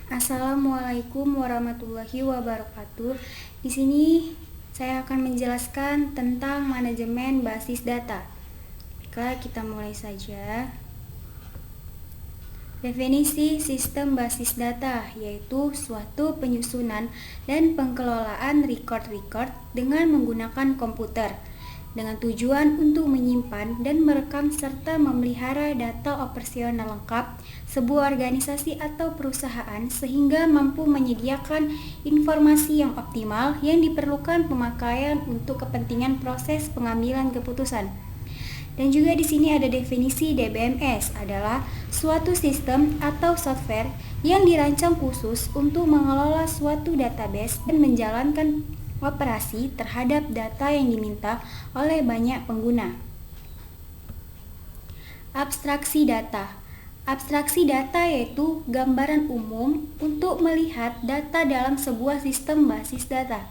Assalamualaikum warahmatullahi wabarakatuh. Di sini saya akan menjelaskan tentang manajemen basis data. Baiklah, kita mulai saja. Definisi sistem basis data yaitu suatu penyusunan dan pengelolaan record-record dengan menggunakan komputer dengan tujuan untuk menyimpan dan merekam serta memelihara data operasional lengkap sebuah organisasi atau perusahaan sehingga mampu menyediakan informasi yang optimal yang diperlukan pemakaian untuk kepentingan proses pengambilan keputusan. Dan juga di sini ada definisi DBMS adalah suatu sistem atau software yang dirancang khusus untuk mengelola suatu database dan menjalankan operasi terhadap data yang diminta oleh banyak pengguna. Abstraksi data. Abstraksi data yaitu gambaran umum untuk melihat data dalam sebuah sistem basis data.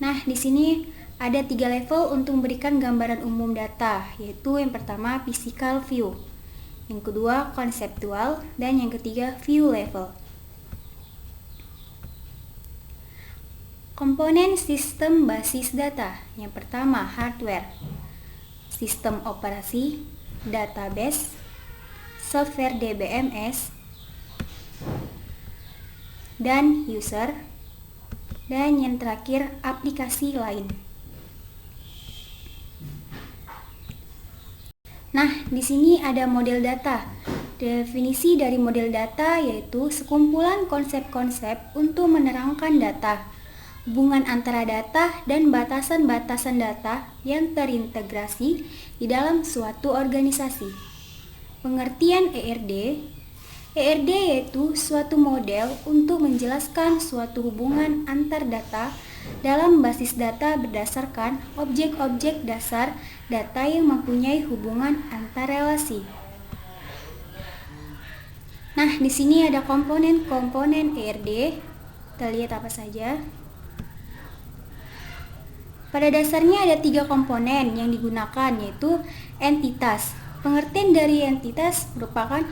Nah, di sini ada 3 level untuk memberikan gambaran umum data, yaitu yang pertama physical view, yang kedua konseptual, dan yang ketiga view level. Komponen sistem basis data. Yang pertama hardware, sistem operasi, database, software DBMS, dan user, dan yang terakhir aplikasi lain. Nah, di sini ada model data. Definisi dari model data yaitu sekumpulan konsep-konsep untuk menerangkan data, hubungan antara data dan batasan-batasan data yang terintegrasi di dalam suatu organisasi. Pengertian ERD. ERD yaitu suatu model untuk menjelaskan suatu hubungan antar data dalam basis data berdasarkan objek-objek dasar data yang mempunyai hubungan antar relasi. Nah, di sini ada komponen-komponen ERD. Kita lihat apa saja. Pada dasarnya ada 3 komponen yang digunakan, yaitu entitas. Pengertian dari entitas merupakan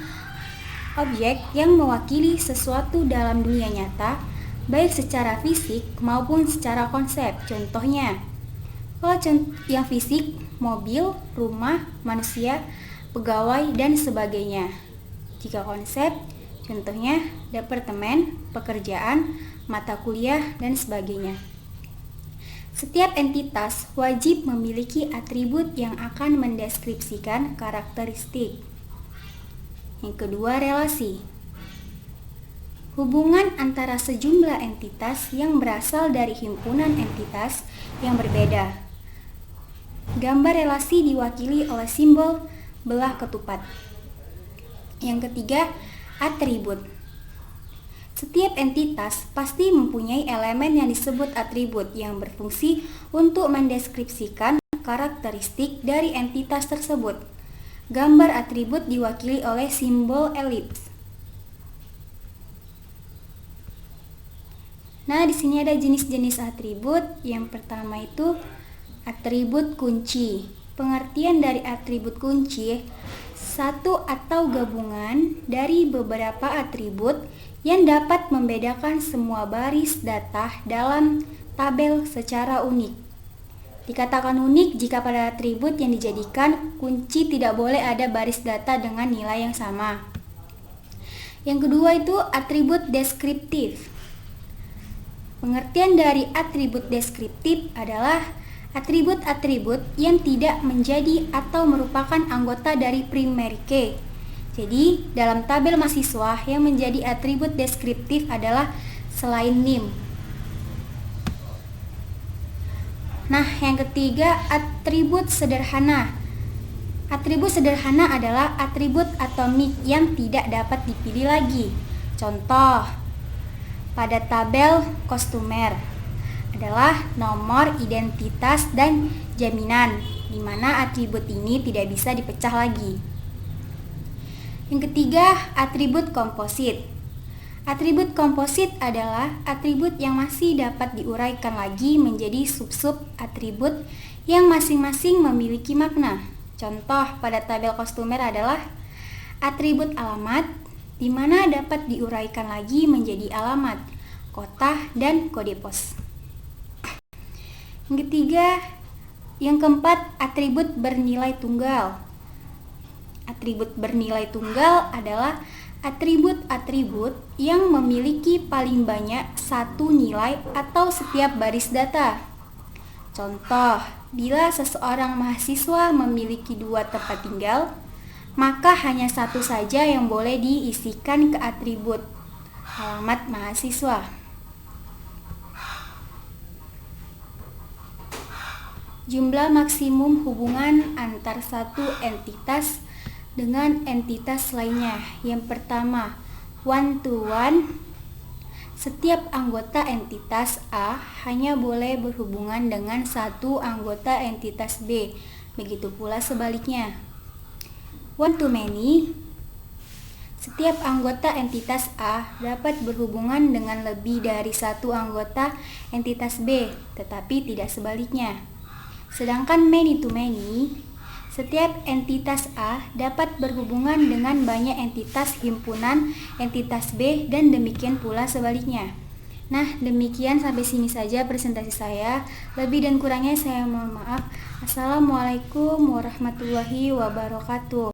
objek yang mewakili sesuatu dalam dunia nyata, baik secara fisik maupun secara konsep. Contohnya, kalau yang fisik, mobil, rumah, manusia, pegawai, dan sebagainya. Jika konsep, contohnya departemen, pekerjaan, mata kuliah, dan sebagainya. Setiap entitas wajib memiliki atribut yang akan mendeskripsikan karakteristik. Yang kedua, relasi. Hubungan antara sejumlah entitas yang berasal dari himpunan entitas yang berbeda. Gambar relasi diwakili oleh simbol belah ketupat. Yang ketiga, atribut. Setiap entitas pasti mempunyai elemen yang disebut atribut yang berfungsi untuk mendeskripsikan karakteristik dari entitas tersebut. Gambar atribut diwakili oleh simbol elips. Nah, di sini ada jenis-jenis atribut. Yang pertama itu atribut kunci. Pengertian dari atribut kunci, satu atau gabungan dari beberapa atribut yang dapat membedakan semua baris data dalam tabel secara unik. Dikatakan unik jika pada atribut yang dijadikan kunci tidak boleh ada baris data dengan nilai yang sama. Yang kedua itu atribut deskriptif. Pengertian dari atribut deskriptif adalah atribut-atribut yang tidak menjadi atau merupakan anggota dari primary key. Jadi, dalam tabel mahasiswa yang menjadi atribut deskriptif adalah selain NIM. Nah, yang ketiga, atribut sederhana. Atribut sederhana adalah atribut atomik yang tidak dapat dipilih lagi. Contoh, pada tabel kostumer adalah nomor, identitas, dan jaminan, di mana atribut ini tidak bisa dipecah lagi. Yang ketiga, atribut komposit. Atribut komposit adalah atribut yang masih dapat diuraikan lagi menjadi sub-sub atribut yang masing-masing memiliki makna. Contoh pada tabel kostumer adalah atribut alamat, di mana dapat diuraikan lagi menjadi alamat, kota, dan kode pos. Yang keempat, atribut bernilai tunggal. Atribut bernilai tunggal adalah atribut-atribut yang memiliki paling banyak satu nilai atau setiap baris data. Contoh, bila seseorang mahasiswa memiliki 2 tempat tinggal, maka hanya satu saja yang boleh diisikan ke atribut alamat mahasiswa. Jumlah maksimum hubungan antar satu entitas dengan entitas lainnya. Yang pertama, one to one. Setiap anggota entitas A hanya boleh berhubungan dengan satu anggota entitas B. Begitu pula sebaliknya. One to many. Setiap anggota entitas A dapat berhubungan dengan lebih dari satu anggota entitas B, tetapi tidak sebaliknya. Sedangkan many to many, setiap entitas A dapat berhubungan dengan banyak entitas himpunan entitas B dan demikian pula sebaliknya. Nah, demikian sampai sini saja presentasi saya. Lebih dan kurangnya saya mohon maaf. Assalamualaikum warahmatullahi wabarakatuh.